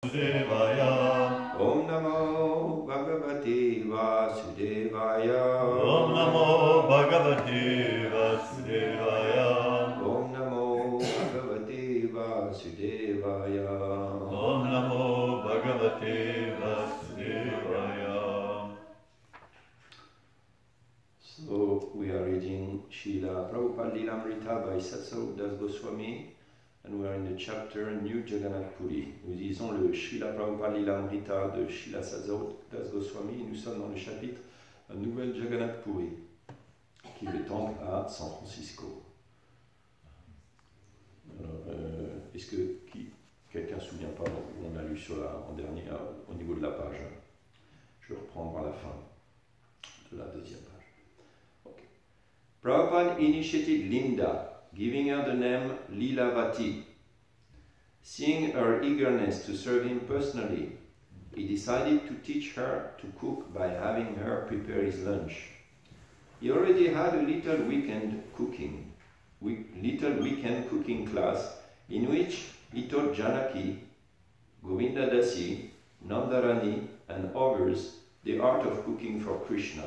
Vasudevaya. Om Namo Bhagavate Vasudevaya. Om Namo Bhagavate Vasudevaya. Om Namo Bhagavate Vasudevaya. Om Namo Bhagavate Vasudevaya. So we are reading Srila Prabhupada Lilamrita by Satsarup Das Goswami, and we are in the chapter New Jagannath Puri. Nous lisons le Srila Prabhupada Lilamrita de Srila Satsarup Das Goswami. Nous sommes dans le chapitre La Nouvelle Jagannath Puri, qui est le temple à San Francisco. Alors, est-ce que quelqu'un ne se souvient pas où on a lu sur en dernier, au niveau de la page? Je vais reprendre à la fin de la deuxième page. Prabhupada initiated Linda, giving her the name Lilavati. Seeing her eagerness to serve him personally, he decided to teach her to cook by having her prepare his lunch. He already had a little weekend cooking class in which he taught Janaki, Govinda Dasi, Nandarani, and others the art of cooking for Krishna.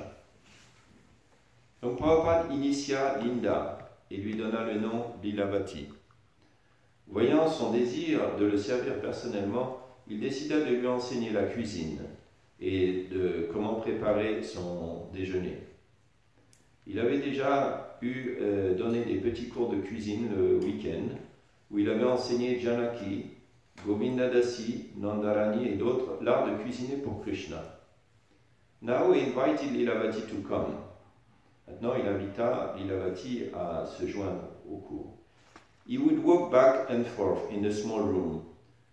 Donc Prabhupada initia Linda et lui donna le nom Lilavati. Voyant son désir de le servir personnellement, il décida de lui enseigner la cuisine et de comment préparer son déjeuner. Il avait déjà donné des petits cours de cuisine le week-end où il avait enseigné Janaki, Govinda Dasi, Nandarani et d'autres l'art de cuisiner pour Krishna. Now he invited Lilavati to come. Maintenant, il invita Lilavati à se joindre au cours. He would walk back and forth in the small room,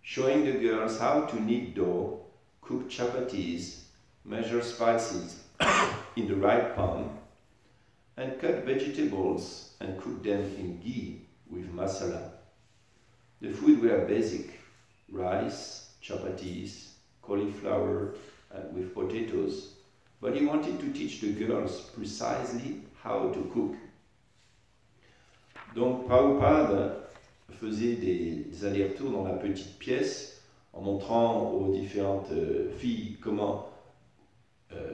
showing the girls how to knead dough, cook chapatis, measure spices in the right pan, and cut vegetables and cook them in ghee with masala. The food were basic: rice, chapatis, cauliflower, and with potatoes. But he wanted to teach the girls precisely how to cook. Donc Prabhupada faisait des allers-retours dans la petite pièce en montrant aux différentes filles comment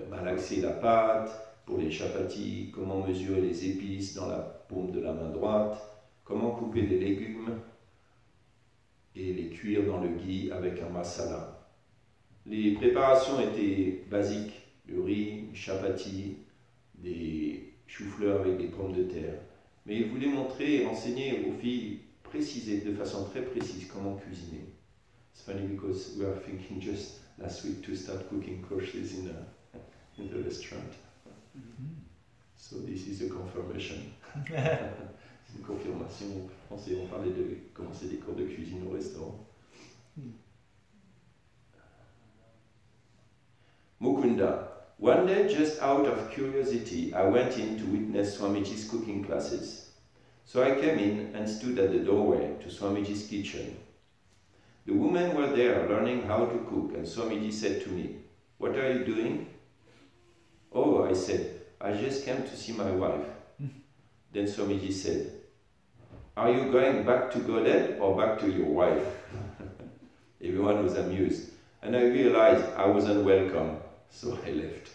malaxer la pâte pour les chapatis, comment mesurer les épices dans la paume de la main droite, comment couper les légumes et les cuire dans le ghee avec un masala. Les préparations étaient basiques: le riz, chapati, des choux-fleurs avec des pommes de terre. Mais il voulait montrer et enseigner aux filles de façon très précise comment cuisiner. It's funny because we are thinking just last week to start cooking courses in the restaurant. So this is a confirmation. C'est une confirmation. On parlait de commencer des cours de cuisine au restaurant. Mukunda. One day, just out of curiosity, I went in to witness Swamiji's cooking classes. So I came in and stood at the doorway to Swamiji's kitchen. The women were there learning how to cook, and Swamiji said to me, "What are you doing?" "Oh," I said, "I just came to see my wife." Then Swamiji said, "Are you going back to Godhead or back to your wife?" Everyone was amused, and I realized I wasn't welcome. So I left.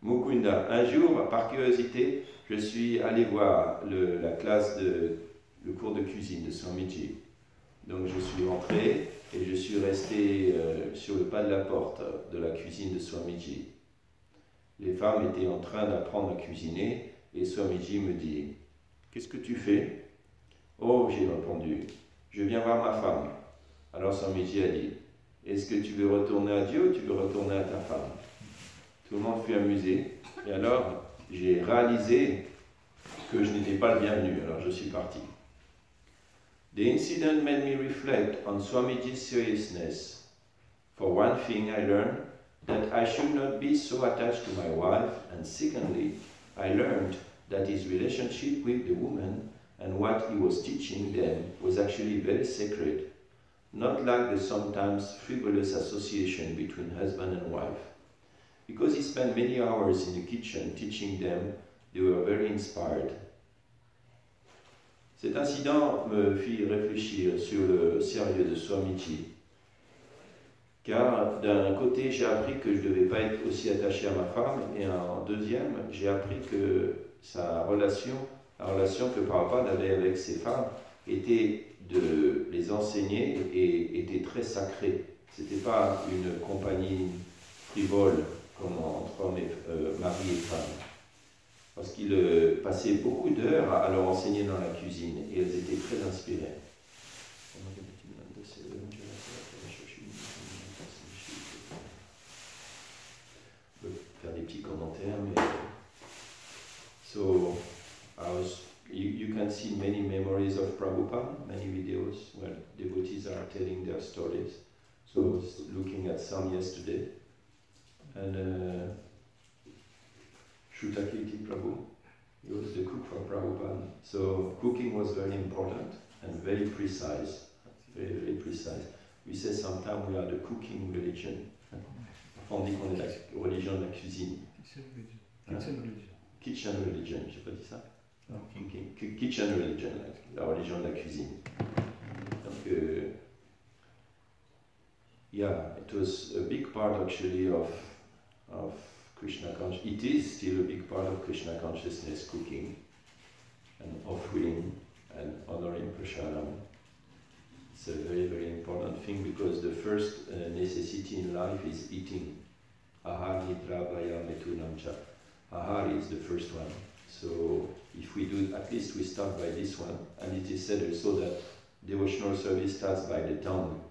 Mukunda. Un jour, par curiosité, je suis allé voir le cours de cuisine de Swamiji. Donc je suis rentré et je suis resté sur le pas de la porte de la cuisine de Swamiji. Les femmes étaient en train d'apprendre à cuisiner et Swamiji me dit: "Qu'est-ce que tu fais?" "Oh," j'ai répondu, "je viens voir ma femme." Alors Swamiji a dit: "Est-ce que tu veux retourner à Dieu ou tu veux retourner à ta femme?" Tout le monde fut amusé. Et alors, j'ai réalisé que je n'étais pas le bienvenu. Alors, je suis parti. The incident made me reflect on Swamiji's seriousness. For one thing, I learned that I should not be so attached to my wife. And secondly, I learned that his relationship with the woman and what he was teaching them was actually very sacred. Not like the sometimes frivolous association between husband and wife. Because he spent many hours in the kitchen teaching them, they were very inspired. Cet incident me fit réfléchir sur le sérieux de Swamiji, car d'un côté j'ai appris que je ne devais pas être aussi attaché à ma femme, et en deuxième j'ai appris que la relation que Prabhupada avait avec ses femmes était de les enseigner et était très sacrée. Ce n'était pas une compagnie frivole comme entre hommes mari et femme. Parce qu'il passait beaucoup d'heures à leur enseigner dans la cuisine et elles étaient très inspirées. Je peux faire des petits commentaires, mais so you can see many memories of Prabhupada, many videos where devotees are telling their stories. So I was looking at some yesterday, and Shrutakirti Prabhu, he was the cook for Prabhupada. So cooking was very important and very precise, very, very precise. We say sometimes we are the cooking religion. On dit qu'on est la religion de la cuisine. Kitchen religion, j'ai pas dit ça? Kitchen religion, la religion de la cuisine. Donc, yeah, it was a big part actually of Krishna consciousness. It is still a big part of Krishna consciousness, cooking and offering and honoring prasadam. It's a very, very important thing because the first necessity in life is eating. Ahar nidra vaya metunamcha. Ahar is the first one. So if we do, at least we start by this one. And it is said also that devotional service starts by the tongue.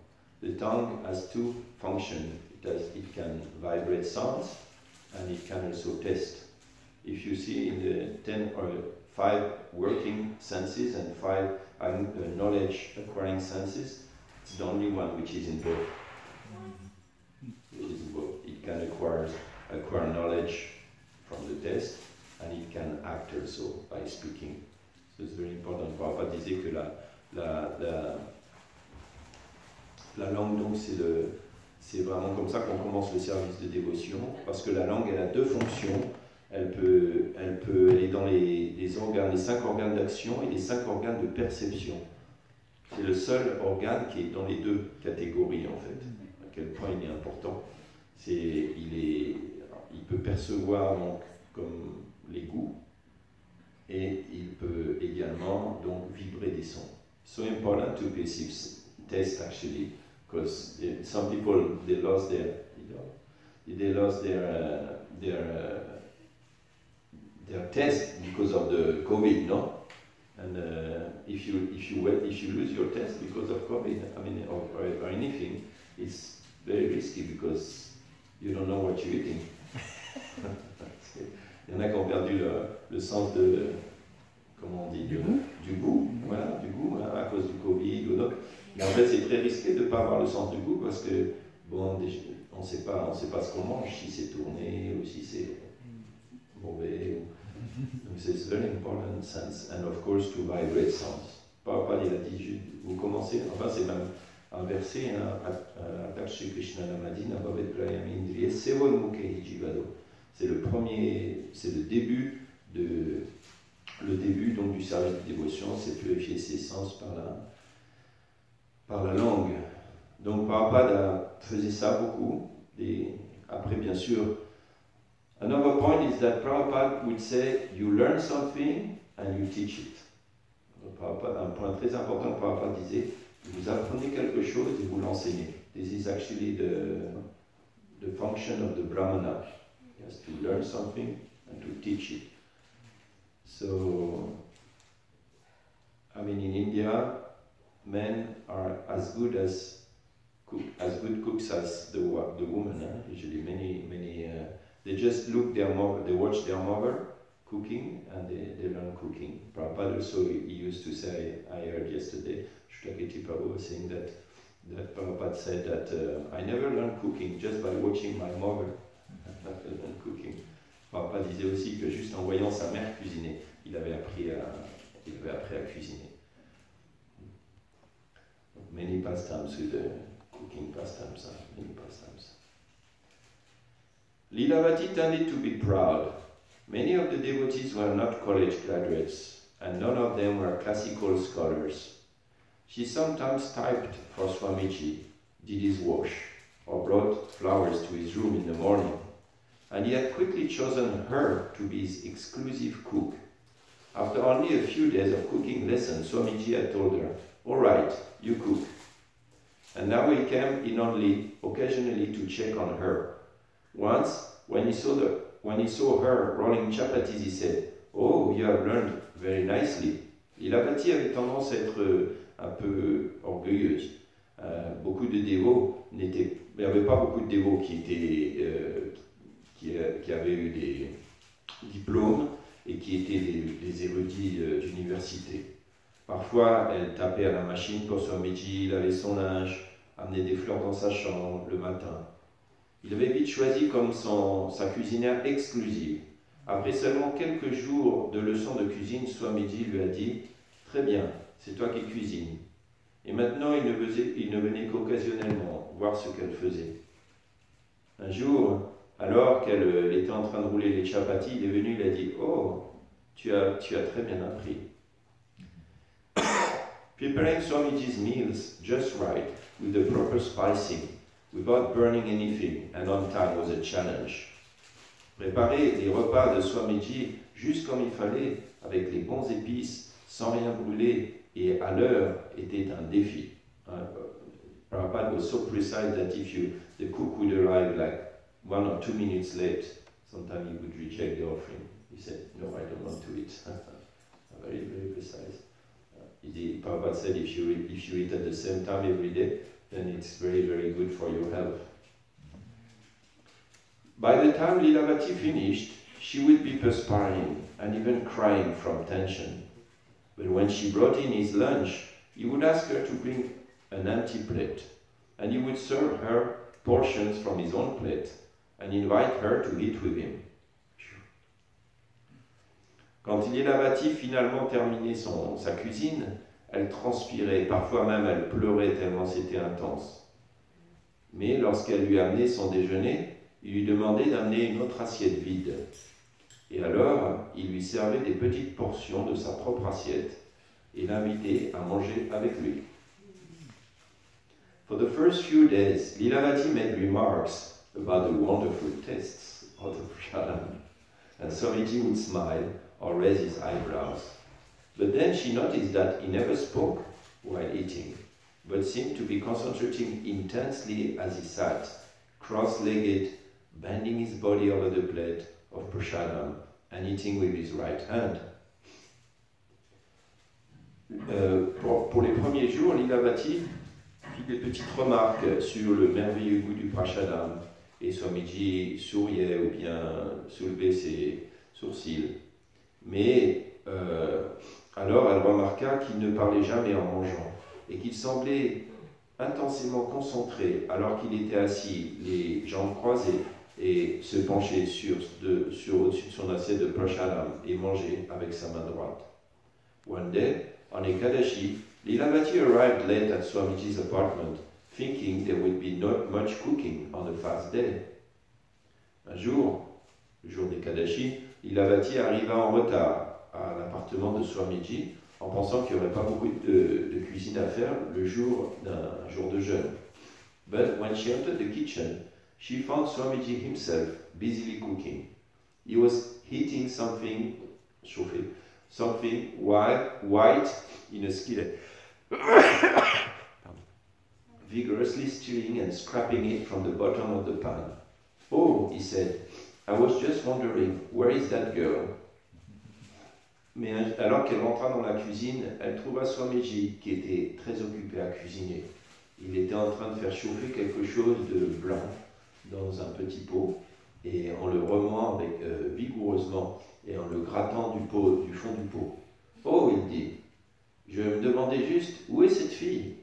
The tongue has two functions. It can vibrate sounds and it can also taste. If you see in the 10 or 5 working senses and 5 knowledge acquiring senses, it's the only one which is in both. It can acquire knowledge from the test and it can act also by speaking. So it's very important. Prabhupada disait que la langue, donc, c'est vraiment comme ça qu'on commence le service de dévotion, parce que la langue, elle a deux fonctions. Elle est dans les organes, les 5 organes d'action et les 5 organes de perception. C'est le seul organe qui est dans les deux catégories, en fait. À quel point il est important. Il peut percevoir donc comme les goûts et il peut également donc vibrer des sons. So important to perceive taste actually, because some people they lost their taste because of the COVID, no? And if you lose your taste because of COVID, I mean, or anything, it's very risky because you don't know what you're eating. Il y en a qui ont perdu le sens de, comment on dit, du goût, voilà, du goût, à cause du Covid ou d'autres. Mais en fait, c'est très risqué de ne pas avoir le sens du goût parce que, bon, on ne sait pas ce qu'on mange, si c'est tourné ou si c'est mauvais. Donc, c'est very important sense, and of course to vibrate sounds. Prabhupada, il a dit, vous commencez, enfin, c'est même un verset, attaché Krishna Namadina Bhavet Grayam Indriye Sevon Mukhe Jivado. C'est le début donc du service de dévotion, c'est purifier ses sens par la langue. Donc Prabhupada faisait ça beaucoup. Et après, bien sûr, another point is that Prabhupada would say, you learn something and you teach it. Un point très important que Prabhupada disait, vous apprenez quelque chose et vous l'enseignez. This is actually the function of the Brahmana. He has to learn something and to teach it. So, I mean, in India, men are as good cooks as the women. Usually, many they just look their mother, they watch their mother cooking, and they learn cooking. Prabhupada also, he used to say, I heard yesterday, Shrutakirti Prabhu was saying that Prabhupada said that I never learned cooking just by watching my mother learn cooking. Prabhupada disait aussi que juste en voyant sa mère cuisiner, il avait appris à cuisiner. Many pastimes with the cooking pastimes, many pastimes. Lilavati tended to be proud. Many of the devotees were not college graduates, and none of them were classical scholars. She sometimes typed for Swamiji, did his wash, or brought flowers to his room in the morning, and he had quickly chosen her to be his exclusive cook. After only a few days of cooking lessons, Swamiji had told her, "All right, you cook." And now he came in only occasionally to check on her. Once, when he saw her rolling chapatis, he said, "Oh, you have learned very nicely." Lilavati avait tendance à être un peu orgueilleuse. Beaucoup de dévots il n'y avait pas beaucoup de dévots qui avaient eu des diplômes et qui étaient des érudits d'université. Parfois, elle tapait à la machine pour Swamiji, lavait son linge, amenait des fleurs dans sa chambre le matin. Il avait vite choisi comme sa cuisinière exclusive. Après seulement quelques jours de leçons de cuisine, Swamiji lui a dit « Très bien, c'est toi qui cuisines. » Et maintenant, il ne venait qu'occasionnellement voir ce qu'elle faisait. Un jour, alors qu'elle était en train de rouler les chapatis, il est venu, il a dit « Oh, tu as très bien appris. » Preparing Swamiji's meals just right, with the proper spicing, without burning anything, and on time was a challenge. Préparer les repas de Swamiji juste comme il fallait, avec les bons épices, sans rien brûler, et à l'heure, était un défi. Prabhupada was so precise that if the cook would arrive like 1 or 2 minutes late, sometimes he would reject the offering. He said, "No, I don't want to eat." Very, very precise. Prabhupada said, if you eat at the same time every day, then it's very, very good for your health. By the time Lilavati finished, she would be perspiring and even crying from tension. But when she brought in his lunch, he would ask her to bring an empty plate, and he would serve her portions from his own plate and invite her to eat with him. Quand Lilavati finalement terminait sa cuisine, elle transpirait, parfois même elle pleurait tellement c'était intense. Mais lorsqu'elle lui amenait son déjeuner, il lui demandait d'amener une autre assiette vide. Et alors, il lui servait des petites portions de sa propre assiette et l'invitait à manger avec lui. For the first few days, Lilavati made remarks about the wonderful tastes of the prasadam, and Swamiji would smile or raise his eyebrows. But then she noticed that he never spoke while eating, but seemed to be concentrating intensely as he sat, cross-legged, bending his body over the plate of prasadam and eating with his right hand. Pour les premiers jours, Lilavati fit des petites remarques sur le merveilleux goût du prasadam, et Swamiji souriait ou bien soulevait ses sourcils. Mais alors elle remarqua qu'il ne parlait jamais en mangeant et qu'il semblait intensément concentré alors qu'il était assis, les jambes croisées, et se penchait sur au-dessus de son assiette de prasadam et mangeait avec sa main droite. One day, on Ekadashi, Lilavati arrived late at Swamiji's apartment, thinking there would be not much cooking on the fast day. Un jour, le jour d'Ekadashi, Lilavati arriva en retard à l'appartement de Swamiji en pensant qu'il n'y aurait pas beaucoup de cuisine à faire le jour d'un jour de jeûne. But when she entered the kitchen, she found Swamiji himself busily cooking. He was heating something white in a skillet, vigorously stirring and scraping it from the bottom of the pan. "Oh," he said, "I was just wondering, where is that girl?" Mais alors qu'elle rentra dans la cuisine, elle trouva Swamiji qui était très occupé à cuisiner. Il était en train de faire chauffer quelque chose de blanc dans un petit pot, et en le remuant vigoureusement et en le grattant du fond du pot. « Oh, il dit, je me demandais juste, où est cette fille ?»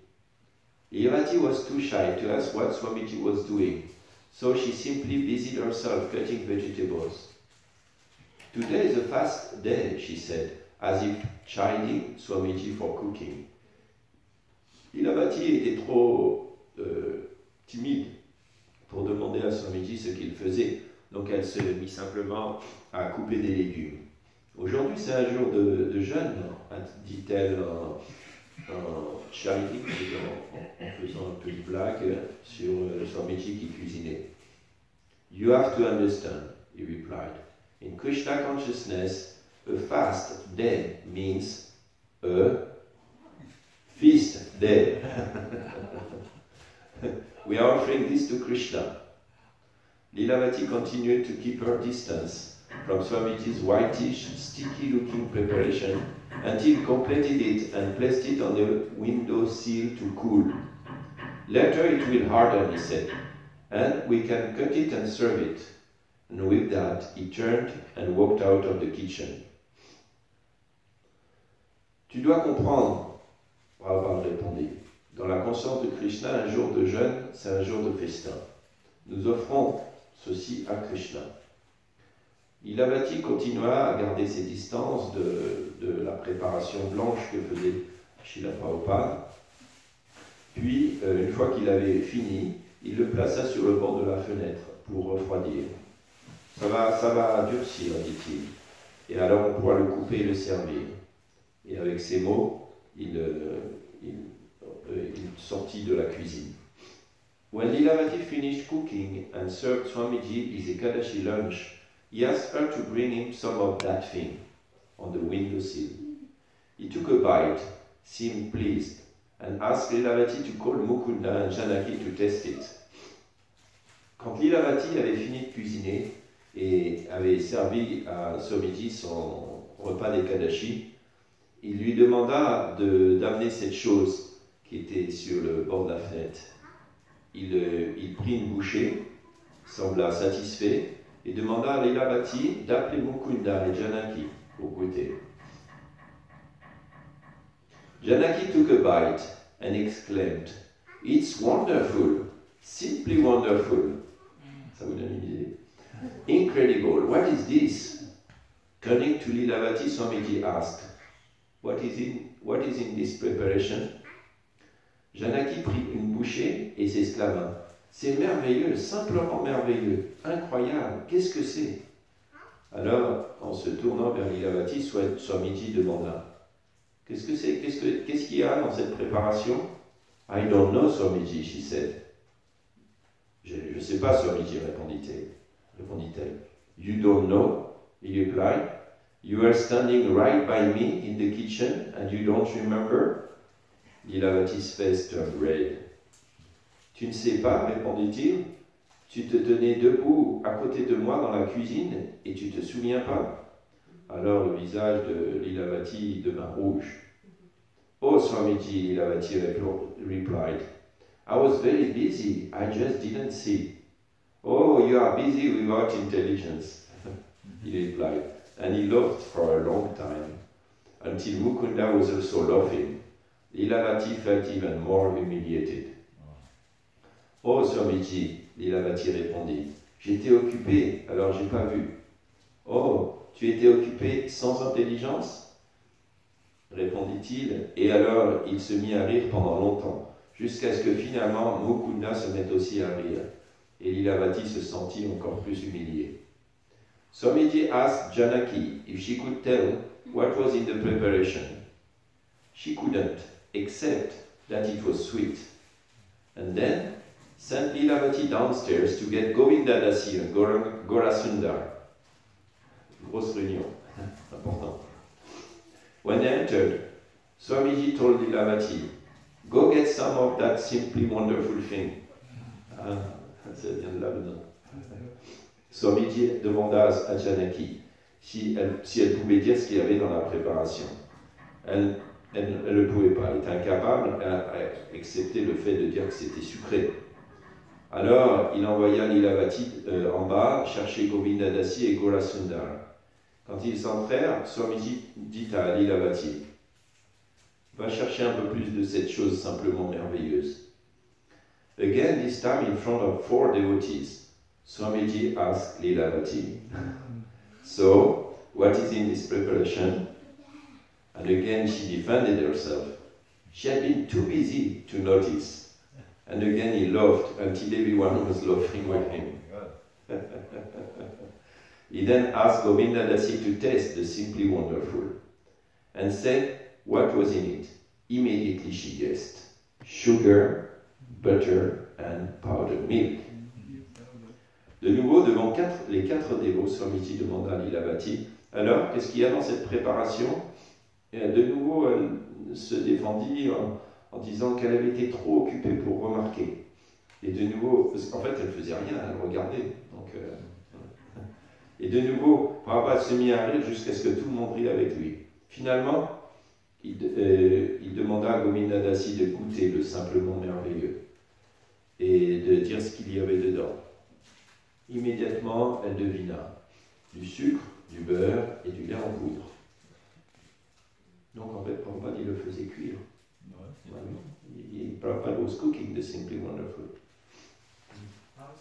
Lilavati was too shy to ask what Swamiji was doing, so she simply busied herself cutting vegetables. "Today is a fast day," she said, as if chiding Swamiji for cooking. Lilavati était trop timide pour demander à Swamiji ce qu'il faisait, donc elle se mit simplement à couper des légumes. Aujourd'hui, c'est un jour de jeûne, dit-elle en charité, en faisant un peu de blague sur Swamiji qui cuisinait. You have to understand, he replied. In Krishna consciousness, a fast day means a feast day. We are offering this to Krishna. Lilavati continued to keep her distance from Swamiji's whitish, sticky-looking preparation until completed it and placed it on the window sill to cool. Later it will harden, he said, and we can cut it and serve it. And with that, he turned and walked out of the kitchen. Tu dois comprendre, Prabhupada répondit, dans la conscience de Krishna, un jour de jeûne, c'est un jour de festin. Nous offrons ceci à Krishna. Lilavati continua à garder ses distances de la préparation blanche que faisait Srila Prabhupada. Puis, une fois qu'il avait fini, il le plaça sur le bord de la fenêtre pour refroidir. Ça va durcir, dit-il. Et alors on pourra le couper et le servir. Et avec ces mots, il sortit de la cuisine. When Lilavati finished cooking and served Swamiji his Ekadashi lunch, he asked her to bring him some of that thing on the windowsill. He took a bite, seemed pleased, and asked Lilavati to call Mukunda and Janaki to test it. Quand Lilavati avait fini de cuisiner et avait servi à Swamiji son repas d'Ekadashi, il lui demanda d'amener cette chose qui était sur le bord de la fenêtre. Il prit une bouchée, sembla satisfait, et demanda à Lilavati d'appeler Mukunda et Janaki pour goûter. Janaki took a bite and exclaimed, "It's wonderful, simply wonderful." Ça vous donne une idée. Incredible, what is this? Turning to Lilavati, Swamiji asked, What is in this preparation? Janaki prit une bouchée et s'exclama, c'est merveilleux, simplement merveilleux, incroyable, qu'est-ce que c'est? Alors, en se tournant vers Lilavati, Swamiji demanda, qu'est-ce que c'est? Qu'est-ce qu'il y a dans cette préparation? I don't know, Swamiji, she said. Je ne sais pas, Swamiji, répondit-elle. You don't know? He replied. You are standing right by me in the kitchen and you don't remember? Lilavati's face turned red. Tu ne sais pas, répondit-il. Tu te tenais debout à côté de moi dans la cuisine et tu te souviens pas? Alors le visage de Lilavati devint rouge. Oh, Swamiji, Lilavati replied. I was very busy, I just didn't see. Oh, you are busy without intelligence, he replied. And he laughed for a long time, until Mukunda was also laughing. Lilavati felt even more humiliated. Oh, Swamiji, Lilavati répondit, j'étais occupé, alors j'ai pas vu. Oh, tu étais occupé sans intelligence? Répondit-il, et alors il se mit à rire pendant longtemps, jusqu'à ce que finalement Mukunda se mette aussi à rire, et Lilavati se sentit encore plus humilié. Swamiji asked Janaki if she could tell what was in the preparation. She couldn't, except that it was sweet. And then sent Lilavati downstairs to get Govinda Dasi and Gorasundar. Grosse réunion, important. When they entered, Swamiji told Lilavati, go get some of that simply wonderful thing. Ah, ça vient de là maintenant. Swamiji demanda à Janaki si elle pouvait dire ce qu'il y avait dans la préparation. Elle ne pouvait pas, elle était incapable, excepté le fait de dire que c'était sucré. Alors, il envoya Lilavati en bas chercher Govinda Dasi et Gorasundar. Quand ils entrèrent, Swamiji dit à Lilavati, va chercher un peu plus de cette chose simplement merveilleuse. Again, this time in front of 4 devotees, Swamiji asked Lilavati, so, what is in this preparation? And again she defended herself. She had been too busy to notice. And again he laughed until everyone was laughing with him. He then asked Govinda Dasi to taste the Simply Wonderful and said what was in it. Immediately she guessed. Sugar, butter and powdered milk. De nouveau, devant les quatre dévots, Swamiji demanda à Lilavati, alors, qu'est-ce qu'il y a dans cette préparation? Et de nouveau, elle se défendit en disant qu'elle avait été trop occupée pour remarquer. Et de nouveau, parce qu'en fait, elle ne faisait rien, elle regardait. Donc, et de nouveau, Prabhupada se mit à rire jusqu'à ce que tout le monde rit avec lui. Finalement, il demanda à Govinda Dasi de goûter le simplement merveilleux et de dire ce qu'il y avait dedans. Immédiatement, elle devina du sucre, du beurre et du lait en poudre. Donc en fait, Prabhupada, il le faisait cuire. Prabhupada was cooking the Simply Wonderful. Ah,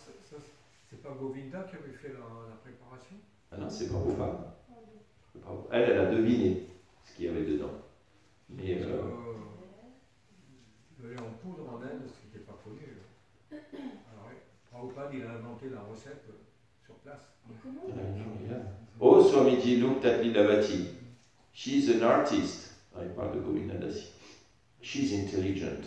c'est pas Govinda qui avait fait la préparation? Ah non, c'est Prabhupada. Elle a deviné ce qu'il y avait dedans. Mais le lait en poudre en Inde, ce qui n'était pas connu. Alors, Prabhupada, il a inventé la recette sur place. Oh, Swamiji looked at Lilavati. She's an artist. I parle de Govinda Dasi. She's intelligent.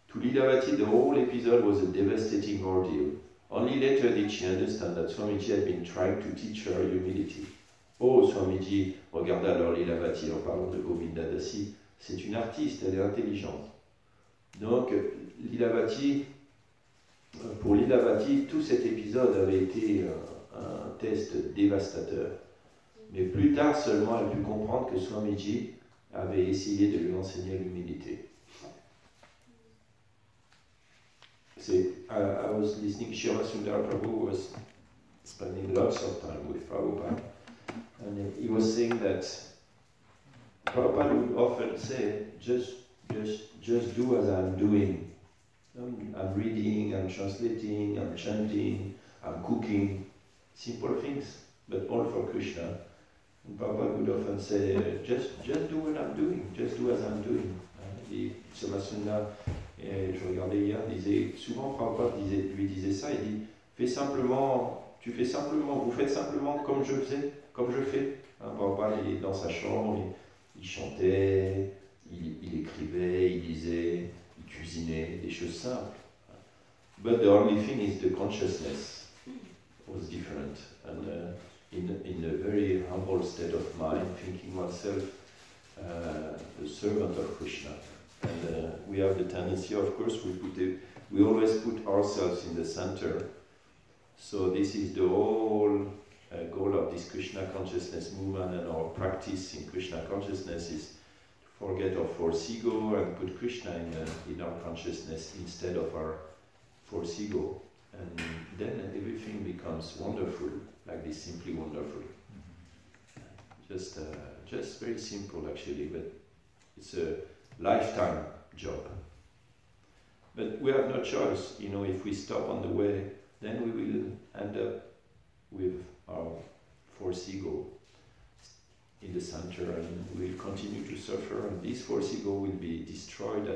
To Lilavati, the whole episode was a devastating ordeal. Only later did she understand that Swamiji had been trying to teach her humility. Oh, Swamiji regarda alors Lilavati en parlant de Govinda Dasi. C'est une artiste, elle est intelligente. Donc, pour Lilavati, tout cet épisode avait été un test dévastateur. Mais plus tard seulement, elle put comprendre que Swamiji avait essayé de lui enseigner l'humilité. I was listening, Shirva Sundar Prabhu was spending lots of time with Prabhupada, and he was saying that Prabhupada would often say, just do as I'm doing. I'm reading, I'm translating, I'm chanting, I'm cooking, simple things, but all for Krishna. And Prabhupada would often say, just do what I'm doing, just do as I'm doing. Et Somasunda, je regardais hier, disait, souvent Prabhupada lui disait ça, il dit, vous faites simplement comme je fais. Prabhupada, il est dans sa chambre, il chantait, il écrivait, il lisait, il cuisinait, des choses simples. But the only thing is the consciousness was different. And in a very humble state of mind, thinking oneself the servant of Krishna. And we have the tendency, of course, we always put ourselves in the center. So this is the whole goal of this Krishna consciousness movement, and our practice in Krishna consciousness is to forget our false ego and put Krishna in our consciousness instead of our false ego. And then everything becomes wonderful, like this Simply Wonderful. Just very simple actually, but it's a lifetime job. But we have no choice, if we stop on the way, then we will end up with our false ego in the center, and we will continue to suffer, and this false ego will be destroyed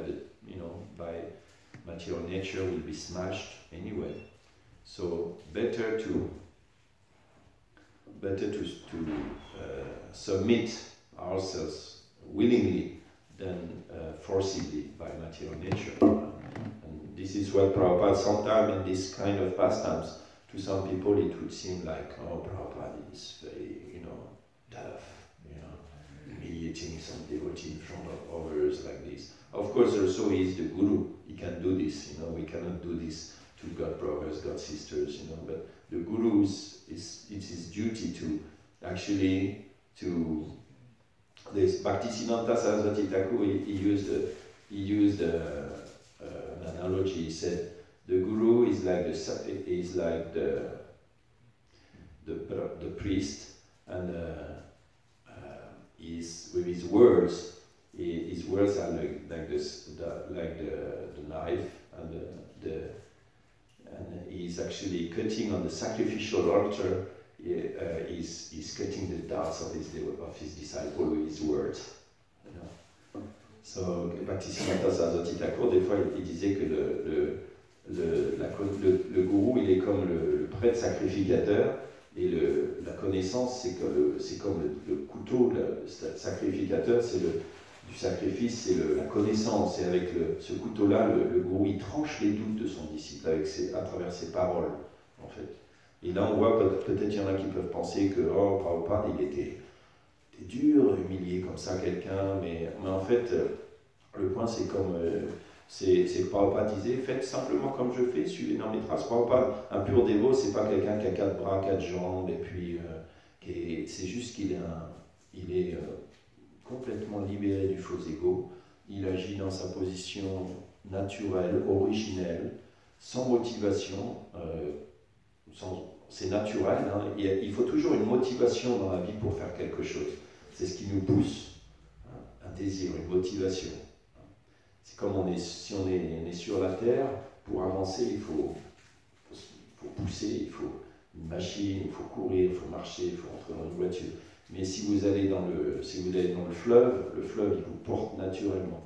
by material nature, will be smashed anyway. So better to submit ourselves willingly than forcibly by material nature. And this is what Prabhupada, sometimes in this kind of pastimes, to some people it would seem like, oh, Prabhupada is very, tough, humiliating some devotee in front of others like this. Of course, also he is the Guru, he can do this, we cannot do this to God brothers, God sisters, but the Guru it's his duty to actually this Bhaktisiddhanta Saraswati Thakur, he used an analogy. He said the Guru is like the priest, and with his words. His words are like the knife, and he's actually cutting on the sacrificial altar. He's cutting the darts of his disciple with his words. So, Bhaktisiddhanta Saraswati Thakur, des fois, il disait que le gourou, il est comme le prêtre sacrificateur, Et la connaissance, c'est comme le couteau, le sacrificateur, du sacrifice, c'est la connaissance. Et avec ce couteau-là, le gourou, il tranche les doutes de son disciple à travers ses paroles, en fait. Et là, on voit peut-être il y en a qui peuvent penser que Prabhupada, il était dur, humilier comme ça quelqu'un, mais en fait, le point, c'est comme c'est que Prabhupada disait, faites simplement comme je fais, suivez dans mes traces. Prabhupada, un pur dévot, c'est pas quelqu'un qui a 4 bras, 4 jambes, et puis c'est juste qu'il est complètement libéré du faux ego. Il agit dans sa position naturelle, originelle, sans motivation. C'est naturel. Hein. Il faut toujours une motivation dans la vie pour faire quelque chose. C'est ce qui nous pousse. Hein, un désir, une motivation. C'est comme si on est sur la terre, pour avancer, il faut pousser, il faut une machine, il faut courir, il faut marcher, il faut entrer dans une voiture. Mais si vous allez dans le fleuve, il vous porte naturellement.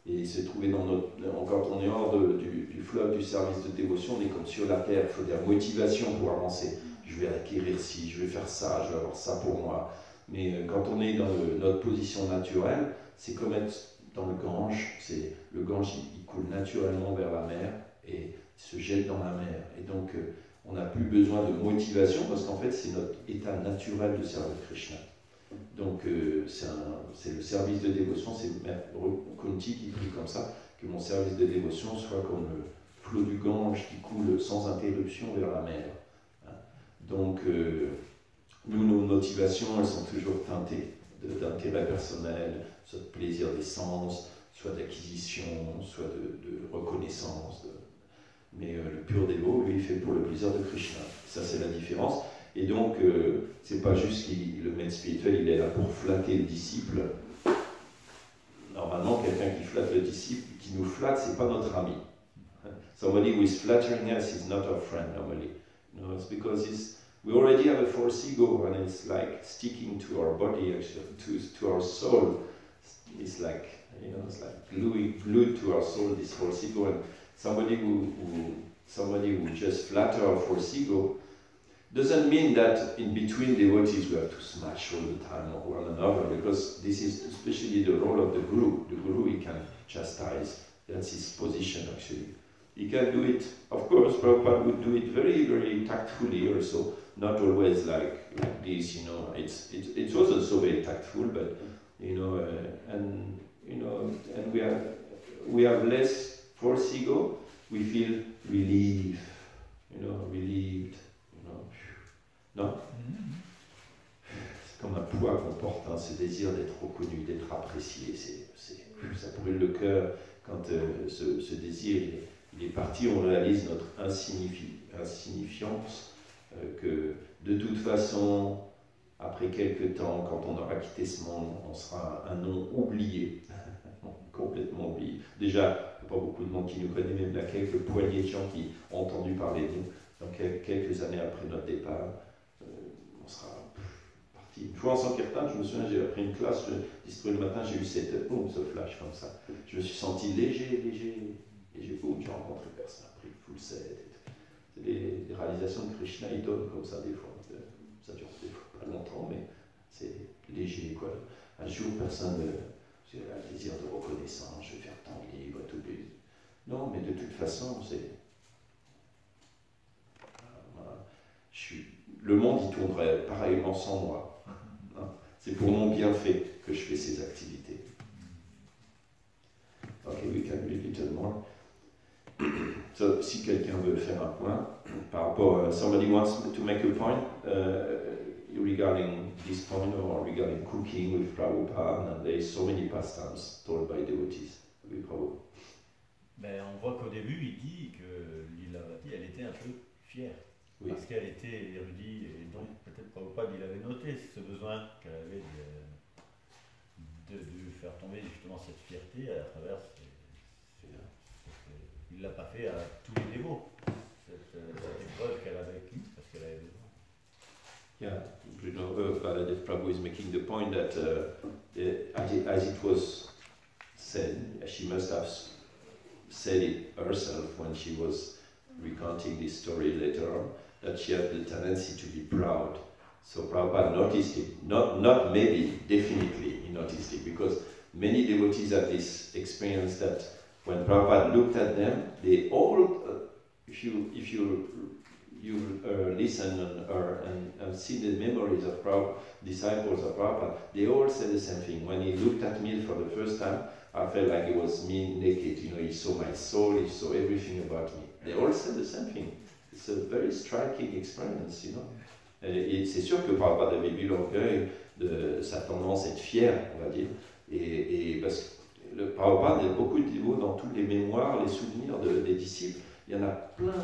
Et se trouver quand on est hors du fleuve du service de dévotion, on est comme sur la terre, il faut de la motivation pour avancer. Je vais acquérir ci, je vais faire ça, je vais avoir ça pour moi. Mais quand on est dans notre position naturelle, c'est comme être dans le Gange. Le Gange, il coule naturellement vers la mer et se jette dans la mer. Et donc, on n'a plus besoin de motivation parce qu'en fait, c'est notre état naturel de servir Krishna. Donc, c'est le service de dévotion, c'est Kunti qui prie comme ça, que mon service de dévotion soit comme le flot du Gange qui coule sans interruption vers la mer. Donc, nous, nos motivations, elles sont toujours teintées d'intérêt personnel, soit de plaisir des sens, soit d'acquisition, soit de reconnaissance. Mais le pur dévot, lui, il fait pour le plaisir de Krishna. Ça, c'est la différence. Et donc, c'est pas juste le maître spirituel, il est là pour flatter le disciple. Normalement, quelqu'un qui flatte le disciple, qui nous flatte, c'est pas notre ami. Somebody who is flattering us is not our friend normally. No, it's because we already have a false ego, and it's like sticking to our body, actually, to our soul. It's like, it's like glued to our soul, this false ego. And somebody who just flatter our false ego doesn't mean that in between devotees we have to smash all the time one another, because this is especially the role of the guru. The guru, he can chastise. That's his position, actually. He can do it, of course, Prabhupada would do it very, very tactfully also, not always like this, It was also very tactful, but, and we have less false ego, we feel relieved, relieved, Non? C'est comme un poids qu'on porte, ce désir d'être reconnu, d'être apprécié. Ça brûle le cœur quand ce désir il est parti. On réalise notre insignifiance, que de toute façon, après quelques temps, quand on aura quitté ce monde, on sera un nom oublié, complètement oublié. Déjà, il n'y a pas beaucoup de monde qui nous connaît, même là, quelques poignées de gens qui ont entendu parler de nous. Donc, quelques années après notre départ, on sera parti. Une fois en Sankirtan, je me souviens, j'ai appris une classe, le matin, j'ai eu ce flash comme ça. Je me suis senti léger. Boum, j'ai rencontré personne, après full set. C'est des réalisations de Krishna, il donne comme ça des fois. Ça dure des fois pas longtemps, mais c'est léger, quoi. Un jour, j'ai un désir de reconnaissance, je vais faire tant de livres, tout les... Non, mais de toute façon, le monde y tournerait pareillement sans moi. C'est pour mon bienfait que je fais ces activités. Ok, we can read a little more. So, si quelqu'un veut faire un point par rapport à somebody wants to make a point regarding this point or regarding cooking with Prabhupada, and there is so many pastimes told by devotees with Prabhupada. Ben, on voit qu'au début, il dit que Lilavati, elle était un peu fière. Oui. Parce qu'elle était érudite, et donc peut-être Prabhupada, il avait noté ce besoin qu'elle avait de faire tomber justement cette fierté à travers il ne l'a pas fait à tous les dévots, cette épreuve qu'elle a vécue, parce qu'elle avait besoin. Yeah, Baladev Prabhu is making the point that as it was said, she must have said it herself when she was recounting this story later on, that she had the tendency to be proud. So Prabhupada noticed it, not maybe, definitely he noticed it, because many devotees have this experience that when Prabhupada looked at them, they all, if you listen and see the memories of disciples of Prabhupada, they all say the same thing. When he looked at me for the first time, I felt like it was me naked. You know, he saw my soul, he saw everything about me. They all said the same thing. It's a very striking experience, you know. Et c'est sûr que Prabhupada avait vu l'orgueil de sa tendance à être fier, on va dire. Et parce que le Prabhupada, il y a beaucoup de dévots dans tous les mémoires, les souvenirs des disciples. Il y en a plein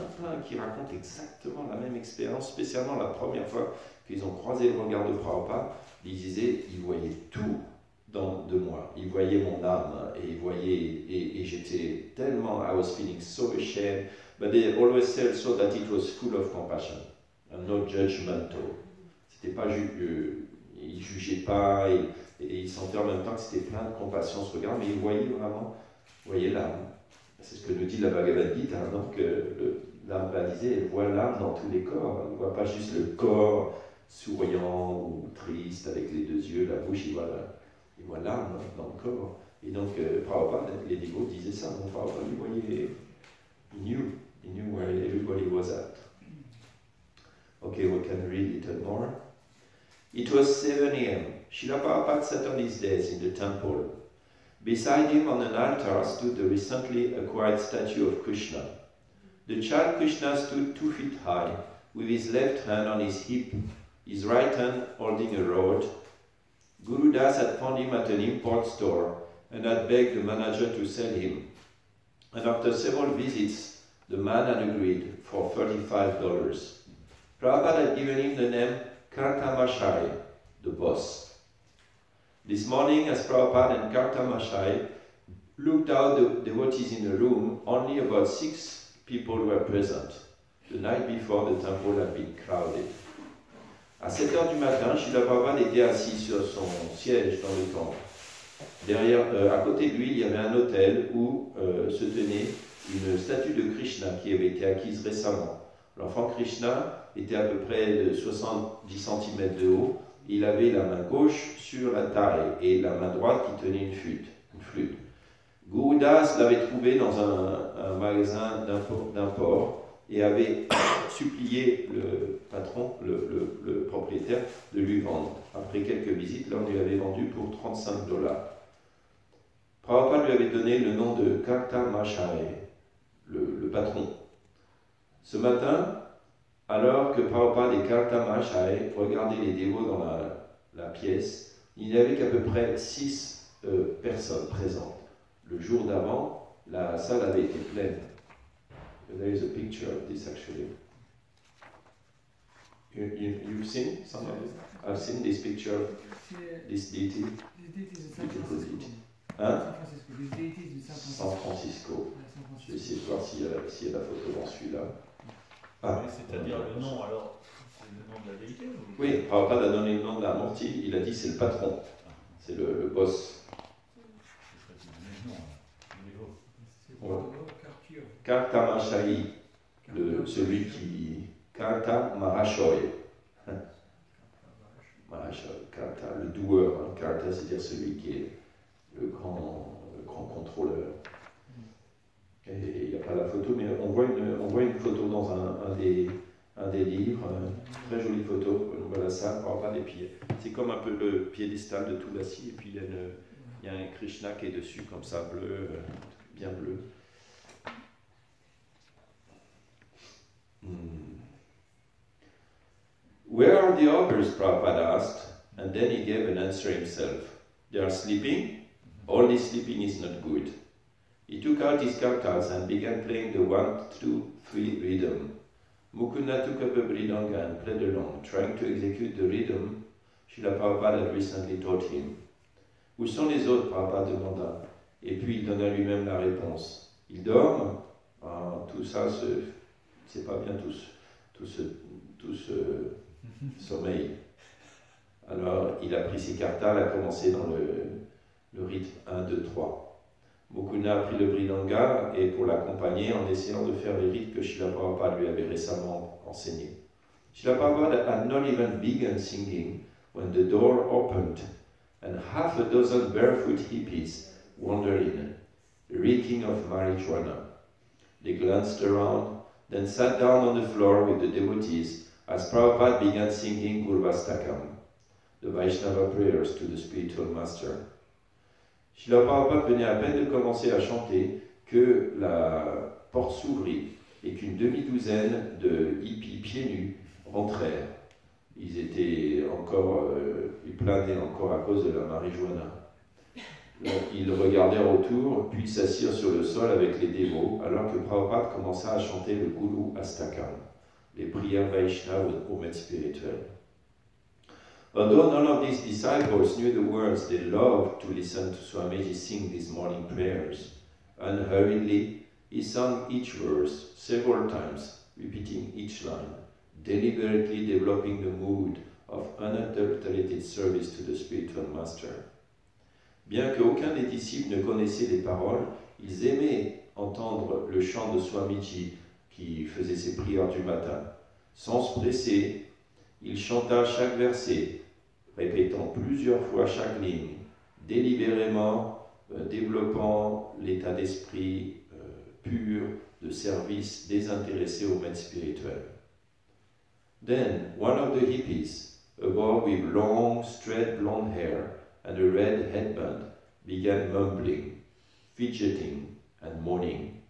qui racontent exactement la même expérience, spécialement la première fois qu'ils ont croisé le regard de Prabhupada. Ils disaient, ils voyaient tout de moi. Ils voyaient mon âme et ils voyaient, et j'étais tellement, I was feeling so ashamed. But they always said so that it was full of compassion and not judgmental. C'était pas, ils jugeaient pas et ils sentaient en même temps que c'était plein de compassion ce regard, mais ils voyaient vraiment, l'âme. C'est ce que nous dit la Bhagavad Gita, hein, donc l'âme balisée, elle voit l'âme dans tous les corps. Elle ne voit pas juste le corps souriant ou triste avec les deux yeux, la bouche, il voit l'âme dans le corps. Et donc Prabhupada, les dévots disaient ça, donc Prabhupada, il voyait, he knew where everybody was at. Okay, we can read a little more. It was 7 a.m. Srila Prabhupada sat on his desk in the temple. Beside him on an altar stood the recently acquired statue of Krishna. The child Krishna stood 2 feet high, with his left hand on his hip, his right hand holding a rod. Guru Das had found him at an import store and had begged the manager to sell him. And after several visits, the man had agreed for $35. Prabhupada had given him the name Kartamashai, the boss. This morning, as Prabhupada and Kartamashai looked out the devotees in the room, only about 6 people were present. The night before, the temple had been crowded. À 7 heures du matin, Srila Prabhupada était assis sur son siège dans le temple. Derrière, à côté de lui, il y avait un autel où se tenait une statue de Krishna qui avait été acquise récemment. L'enfant Krishna était à peu près de 70 cm de haut. Il avait la main gauche sur la taille et la main droite qui tenait une flûte. Guru Das l'avait trouvé dans un magasin d'import et avait supplié le patron, le propriétaire, de lui vendre. Après quelques visites, l'homme lui avait vendu pour $35. Prabhupada lui avait donné le nom de Kartamashai, le patron. Ce matin, alors que Prabhupada et Kartamashai regardaient les dévots dans la pièce, il n'y avait qu'à peu près 6 personnes présentes. Le jour d'avant, la salle avait été pleine. There is a picture of this actually. You've seen some of it? I've seen this picture of this deity. Beautiful deity. Hein? San Francisco. Je vais essayer de voir s'il y a la photo dans celui-là. Ah, oui, c'est-à-dire le nom, alors, c'est le nom de la déité ou... Oui, Prabhupada a donné le nom de la Murti, il a dit c'est le patron, c'est le boss. Kartamashai, celui qui... Kartamarashoy. Karta, le doueur. Hein. Karta, c'est-à-dire celui qui est le grand contrôleur. Et il n'y a pas la photo, mais on voit une photo dans un des livres, une très jolie photo. Voilà ça, Prabhupada, et puis c'est comme un peu le piédestal de Tulasi, et puis il y a un Krishna qui est dessus, comme ça, bleu, bien bleu. Where are the others? Prabhupada asked, and then he gave an answer himself. They are sleeping. All this sleeping is not good. He took out his kartals and began playing the 1, 2, 3 rhythm. Mukunda took up a mridanga and played along, trying to execute the rhythm Srila Prabhupada had recently taught him. Où sont les autres? Prabhupada demanda. Et puis il donna lui-même la réponse. Ils dorment? Ah, tout ça, c'est pas bien tout ce sommeil. Alors il a pris ses kartals, a commencé dans le rythme 1, 2, 3. Mukuna a pris le Bridanga et pour l'accompagner en essayant de faire les rites que Srila Prabhupada lui avait récemment enseignés. Srila Prabhupada had not even begun singing when the door opened and half a dozen barefoot hippies wandered in, reeking of marijuana. They glanced around, then sat down on the floor with the devotees as Prabhupada began singing Gurvastakam, the Vaishnava prayers to the spiritual master. Srila Prabhupada venait à peine de commencer à chanter que la porte s'ouvrit et qu'une demi-douzaine de hippies pieds nus rentrèrent. Ils étaient encore, ils plaignaient encore à cause de la marijuana. Ils regardèrent autour, puis s'assirent sur le sol avec les dévots, alors que Prabhupada commença à chanter le Guru Astakam, les prières Vaishnava au maître spirituel. Although none of these disciples knew the words, they loved to listen to Swamiji sing these morning prayers. Unhurriedly, he sang each verse several times, repeating each line, deliberately developing the mood of unadulterated service to the spiritual master. Bien qu'aucun des disciples ne connaissait les paroles, ils aimaient entendre le chant de Swamiji qui faisait ses prières du matin. Sans se presser, il chanta chaque verset, répétant plusieurs fois chaque ligne, délibérément développant l'état d'esprit pur de service désintéressé au maître spirituel. Then one of the hippies, a boy with long, straight blonde hair and a red headband, began mumbling, fidgeting, and moaning.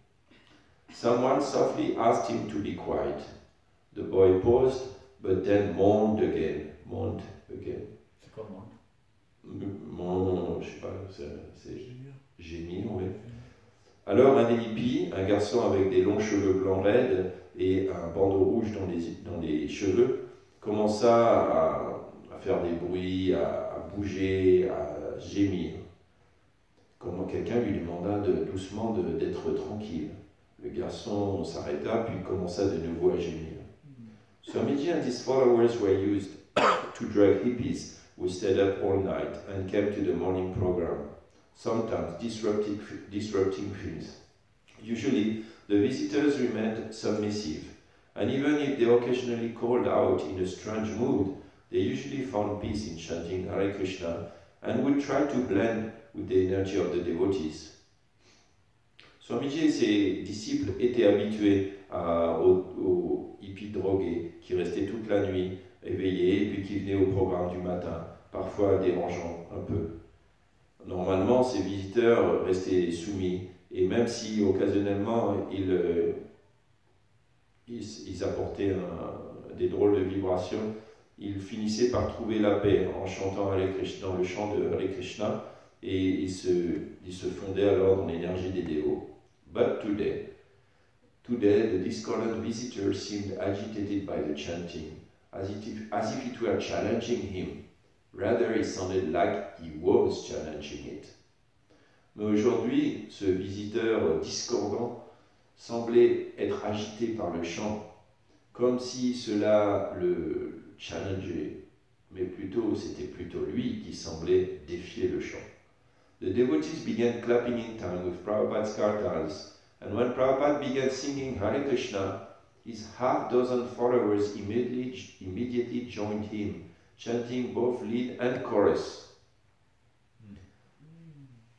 Someone softly asked him to be quiet. The boy paused, but then moaned again. C'est quoi, moi? Je sais pas, c'est gémir, oui. Alors un des hippies, un garçon avec des longs cheveux blancs raides et un bandeau rouge dans les cheveux, commença à faire des bruits, à bouger, à gémir. Comme quelqu'un lui demanda doucement d'être tranquille. Le garçon s'arrêta puis commença de nouveau à gémir. Swamiji and his followers were used to drug hippies who stayed up all night and came to the morning program, sometimes disrupting things. Usually, the visitors remained submissive, and even if they occasionally called out in a strange mood, they usually found peace in chanting Hare Krishna and would try to blend with the energy of the devotees. Swamiji et ses disciples étaient habitués aux hippies drogués qui restaient toute la nuit éveillés puis qui venaient au programme du matin, parfois dérangeant un peu. Normalement, ces visiteurs restaient soumis et même si occasionnellement ils apportaient des drôles de vibrations, ils finissaient par trouver la paix en chantant Hare Krishna, dans le chant de Hare Krishna, et ils se fondaient alors dans l'énergie des dévots. But today, the discordant visitor seemed agitated by the chanting, as if it were challenging him. Rather, it sounded like he was challenging it. Mais aujourd'hui, ce visiteur discordant semblait être agité par le chant, comme si cela le challengeait, mais c'était plutôt lui qui semblait défier le chant. The devotees began clapping in time with Prabhupada's kartals, and when Prabhupada began singing Hare Krishna, his half-dozen followers immediately joined him, chanting both lead and chorus.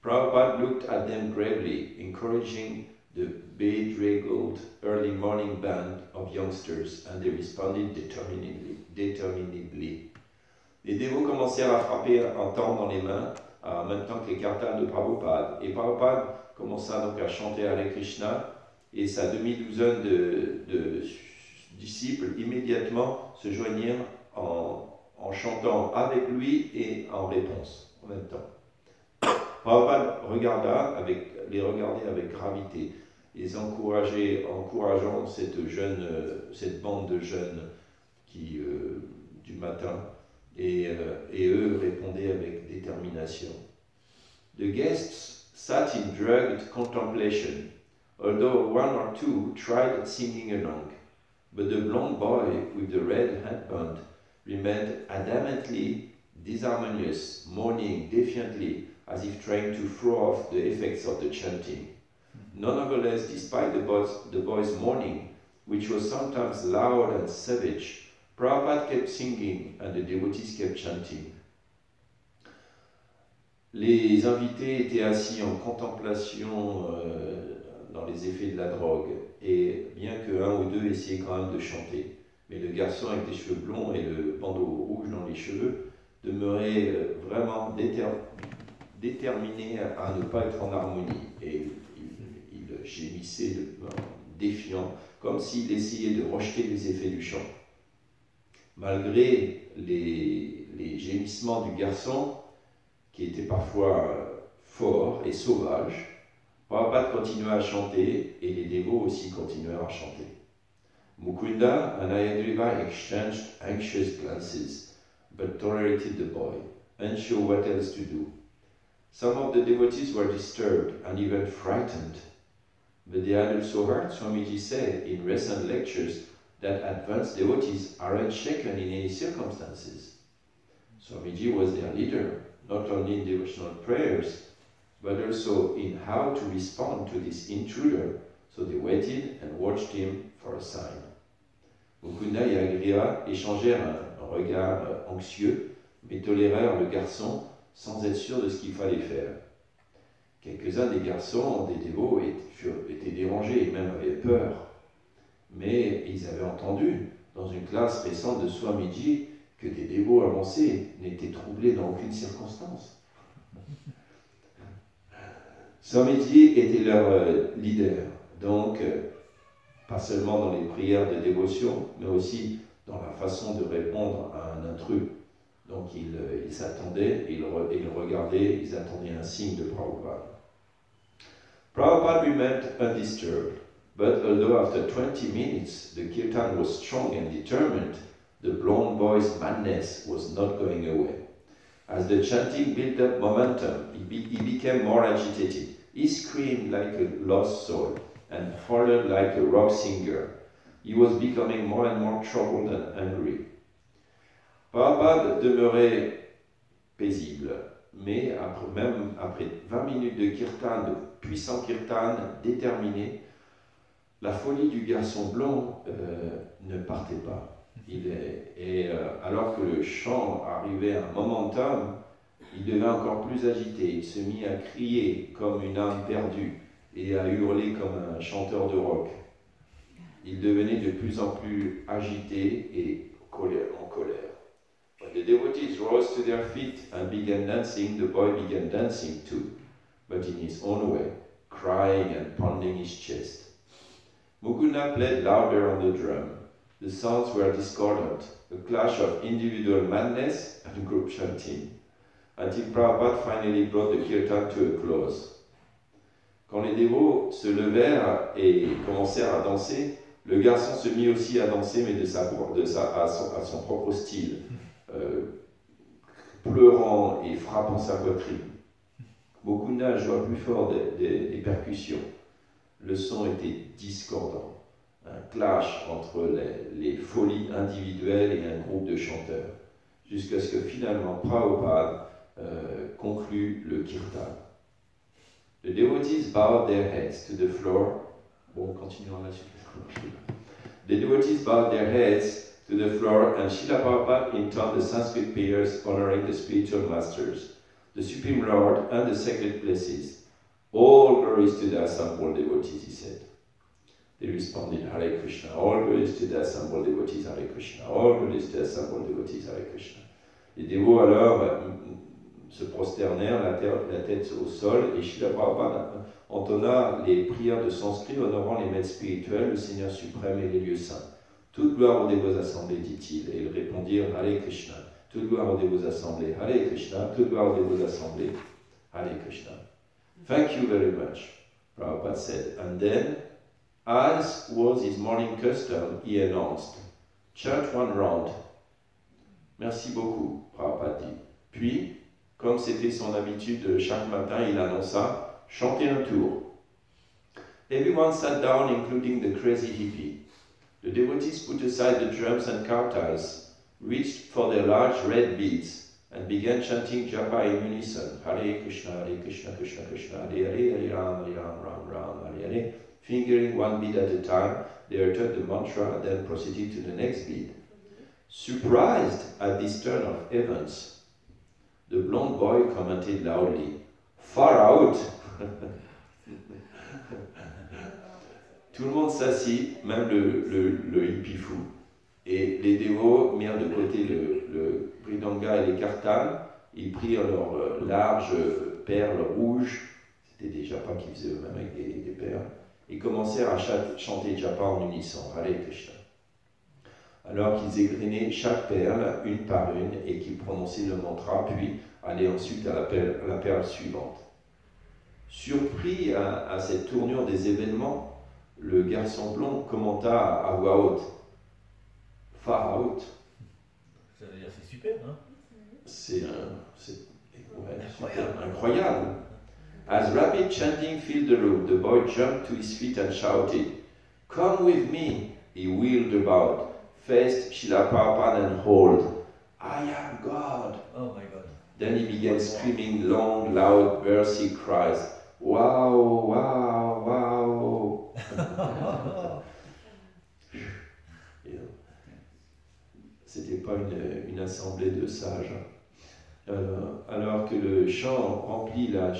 Prabhupada looked at them gravely, encouraging the bedraggled early morning band of youngsters, and they responded determinedly. Les dévots commencèrent à frapper un temps dans les mains, en même temps que les kartals de Prabhupada. Et Prabhupada commença donc à chanter Hare Krishna, et sa demi-douzaine de disciples immédiatement se joignirent en chantant avec lui et en réponse en même temps. Prabhupada les regardait avec gravité, les encourageant cette bande de jeunes du matin, et eux répondaient avec détermination. The guests sat in drugged contemplation, although one or two tried singing along, but the blond boy with the red headband remained adamantly disharmonious, moaning defiantly as if trying to throw off the effects of the chanting. Nonetheless, despite the boys' mourning, which was sometimes loud and savage, Prabhupada kept singing and the devotees kept chanting. Les invités étaient assis en contemplation dans les effets de la drogue, et bien qu'un ou deux essayaient quand même de chanter, mais le garçon avec les cheveux blonds et le bandeau rouge dans les cheveux demeurait vraiment déterminé à ne pas être en harmonie, et il gémissait défiant, comme s'il essayait de rejeter les effets du chant. Malgré les gémissements du garçon, qui étaient parfois forts et sauvages, Prabhupada continuait à chanter et les dévots aussi continuèrent à chanter. Mukunda and Ayadriva exchanged anxious glances, but tolerated the boy, unsure what else to do. Some of the devotees were disturbed and even frightened, but they had also heard Swamiji say in recent lectures that advanced devotees aren't shaken in any circumstances. Swamiji was their leader, not only in devotional prayers, but also in how to respond to this intruder, so they waited and watched him for a sign. Mukunda et Agriva échangèrent un regard anxieux, mais tolérèrent le garçon sans être sûrs de ce qu'il fallait faire. Quelques-uns des garçons, des dévots, étaient dérangés et même avaient peur, mais ils avaient entendu dans une classe récente de Swamiji que des dévots avancés n'étaient troublés dans aucune circonstance. Swamiji était leur leader, donc pas seulement dans les prières de dévotion, mais aussi dans la façon de répondre à un intrus. Donc ils s'attendaient, ils regardaient, ils attendaient un signe de Prabhupada. Prabhupada remained undisturbed, but although after 20 minutes the kirtan was strong and determined, the blonde boy's madness was not going away. As the chanting built up momentum, he became more agitated. He screamed like a lost soul and hollered like a rock singer. He was becoming more and more troubled and angry. Prabhupada demeurait paisible, mais après 20 minutes de kirtan, de puissant kirtan déterminé, la folie du garçon blond ne partait pas. Alors que le chant arrivait à un momentum, il devint encore plus agité. Il se mit à crier comme une âme perdue et à hurler comme un chanteur de rock. Il devenait de plus en plus agité et en colère. When the devotees rose to their feet and began dancing, the boy began dancing too, but in his own way, crying and pounding his chest. Mukunda played louder on the drum. The sounds were discordant, a clash of individual madness and group chanting, until Prabhupada finally brought the kirtan to a close. Quand les dévots se levèrent et commencèrent à danser, le garçon se mit aussi à danser, mais à son propre style, pleurant et frappant sa poitrine. Mukunda joua plus fort des percussions. Le son était discordant. Un clash entre les folies individuelles et un groupe de chanteurs, jusqu'à ce que finalement Prabhupada conclut le kirtan. The devotees bowed their heads to the floor. Bon, continuons là-dessus. The devotees bowed their heads to the floor and Srila Prabhupada intoned the Sanskrit prayers honoring the spiritual masters, the Supreme Lord and the sacred places. All glories to the assembled devotees, he said. They responded, Hare Krishna. All glories to the assembled devotees, Hare Krishna. All glories to the assembled devotees, Hare Krishna. Les dévots alors se prosternèrent, la tête au sol, et Srila Prabhupada entonna les prières de sanskrit honorant les maîtres spirituels, le Seigneur suprême et les lieux saints. Toute gloire aux dévots assemblés, dit-il, et ils répondirent, Hare Krishna. Toute gloire aux dévots assemblés, Hare Krishna. Toute gloire aux dévots assemblés, Hare Krishna. Thank you very much, Prabhupada said, and then, as was his morning custom, he announced, chant one round. Merci beaucoup, Prabhupada dit. Puis, comme c'était son habitude chaque matin, il annonça, chantez un tour. Everyone sat down, including the crazy hippie. The devotees put aside the drums and kartals, reached for their large red beads, and began chanting japa in unison. Hare Krishna, Krishna Krishna, Hare Hare, Hare Ram, Ram Ram, Hare Hare. Fingering one bead at a time, they uttered the mantra and then proceeded to the next bead. Surprised at this turn of events, the blond boy commented loudly, "Far out!" Tout le monde s'assit, même le hippie fou. Et les dévots mirent de côté le Mridanga et les kartans. Ils prirent leurs larges perles rouges, c'était des japas qu'ils faisaient eux-mêmes avec des perles, et commencèrent à chanter japa en unisson, Hare Krishna. Alors qu'ils égrenaient chaque perle une par une et qu'ils prononçaient le mantra, puis allaient ensuite à la perle suivante. Surpris à cette tournure des événements, le garçon blond commenta à voix haute, "Far out." Ça veut dire c'est super, hein? C'est incroyable. As rapid chanting filled the room, the boy jumped to his feet and shouted, "Come with me." He wheeled about, faced Srila Prabhupada and howled, "I am God." Oh my God. Then he began screaming long, loud, versy cries. Wow, wow, wow. C'était pas une assemblée de sages. Alors que le chant remplit la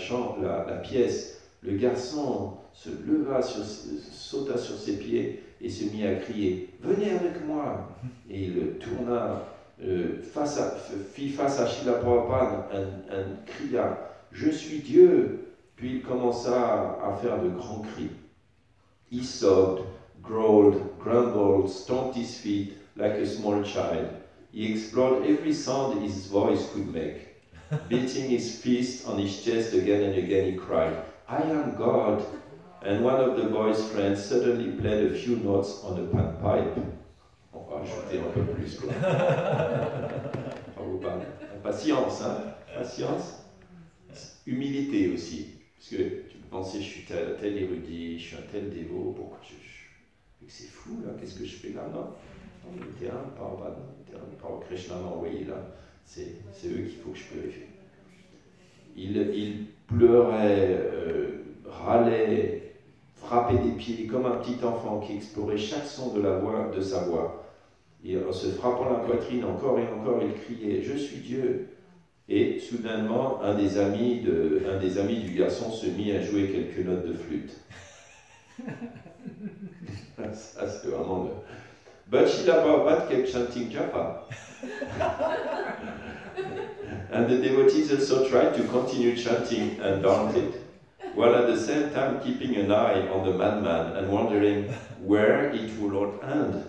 pièce, le garçon se leva, sauta sur ses pieds et se mit à crier, "Venez avec moi!" Et il tourna, fit face à Srila Prabhupada et cria, "Je suis Dieu!" Puis il commença à faire de grands cris. He sobbed, growled, grumbled, stomped his feet like a small child. He explored every sound his voice could make. Beating his fist on his chest again and again, he cried, "I am God!" And one of the boy's friends suddenly played a few notes on a panpipe. On va ajouter un peu plus, quoi. Patience, hein? Patience. Humilité aussi. Parce que tu peux penser, je suis tel érudit, je suis un tel dévot, pourquoi c'est fou là, qu'est-ce que je fais là? Non, le terrain, par Krishna m'a envoyé là, c'est eux qu'il faut que je purifie. Il pleurait, râlait, frappait des pieds comme un petit enfant qui explorait chaque son de sa voix. Et en se frappant la poitrine encore et encore, il criait, "Je suis Dieu." Et soudainement, un des amis du garçon se mit à jouer quelques notes de flûte. Ça, c'est vraiment le... But Srila Prabhupada kept chanting japa. And the devotees also tried to continue chanting undaunted, while at the same time keeping an eye on the madman and wondering where it would end.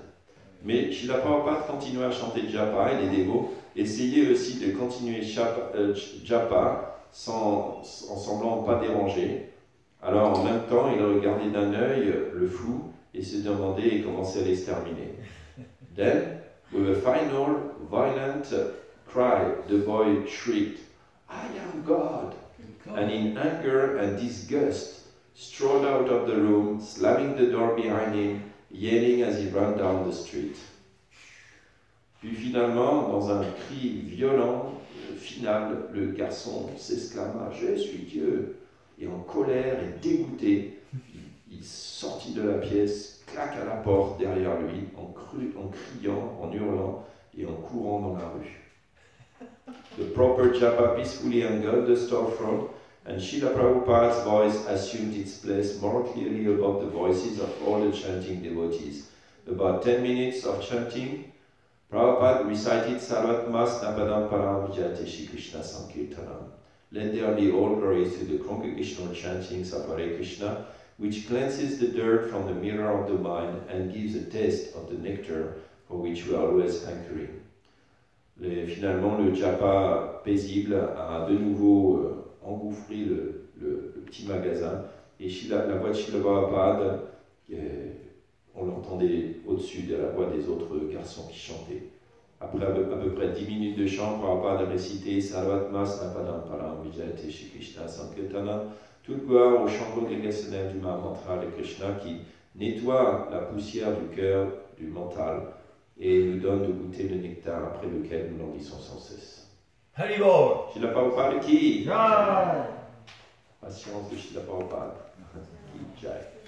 Mais Srila Prabhupada continuait à chanter japa et les dévots essayaient aussi de continuer japa en semblant pas déranger. Alors en même temps, il regardait d'un œil le fou et se demandait et commençait à l'exterminer. Then, with a final, violent cry, the boy shrieked, "I am God!" And in anger and disgust, strode out of the room, slamming the door behind him, yelling as he ran down the street. Puis finalement, dans un cri violent, final, le garçon s'exclama, "Je suis Dieu!" Et en colère et dégoûté, il sortit de la pièce, claqua la porte derrière lui, en criant, en hurlant et en courant dans la rue. The proper japa peacefully angered the storefront, and Srila Prabhupada's voice assumed its place more clearly above the voices of all the chanting devotees. About 10 minutes of chanting, Prabhupada recited Sarvatma Snapadam Param Vijayate Shri Krishna Sankirtanam. Let there be all glories to the congregational chantings of Hare Krishna, which cleanses the dirt from the mirror of the mind and gives a taste of the nectar for which we are always hankering. Finalement, le japa paisible a de nouveau engouffré le petit magasin et la voix de Srila Prabhupada, on l'entendait au-dessus de la voix des autres garçons qui chantaient. Après à peu près 10 minutes de chant, Prabhupada a récité Sarvatma Snapadam Param Vijayate Shri Krishna Sankirtanam, toute gloire au chant congrégationnel du Mahamantra de Krishna qui nettoie la poussière du cœur, du mental, et nous donne de goûter le nectar après lequel nous languissons sans cesse. Haribol. Srila Prabhupada ki. Jai. Patience de Srila Prabhupada. Ki jai.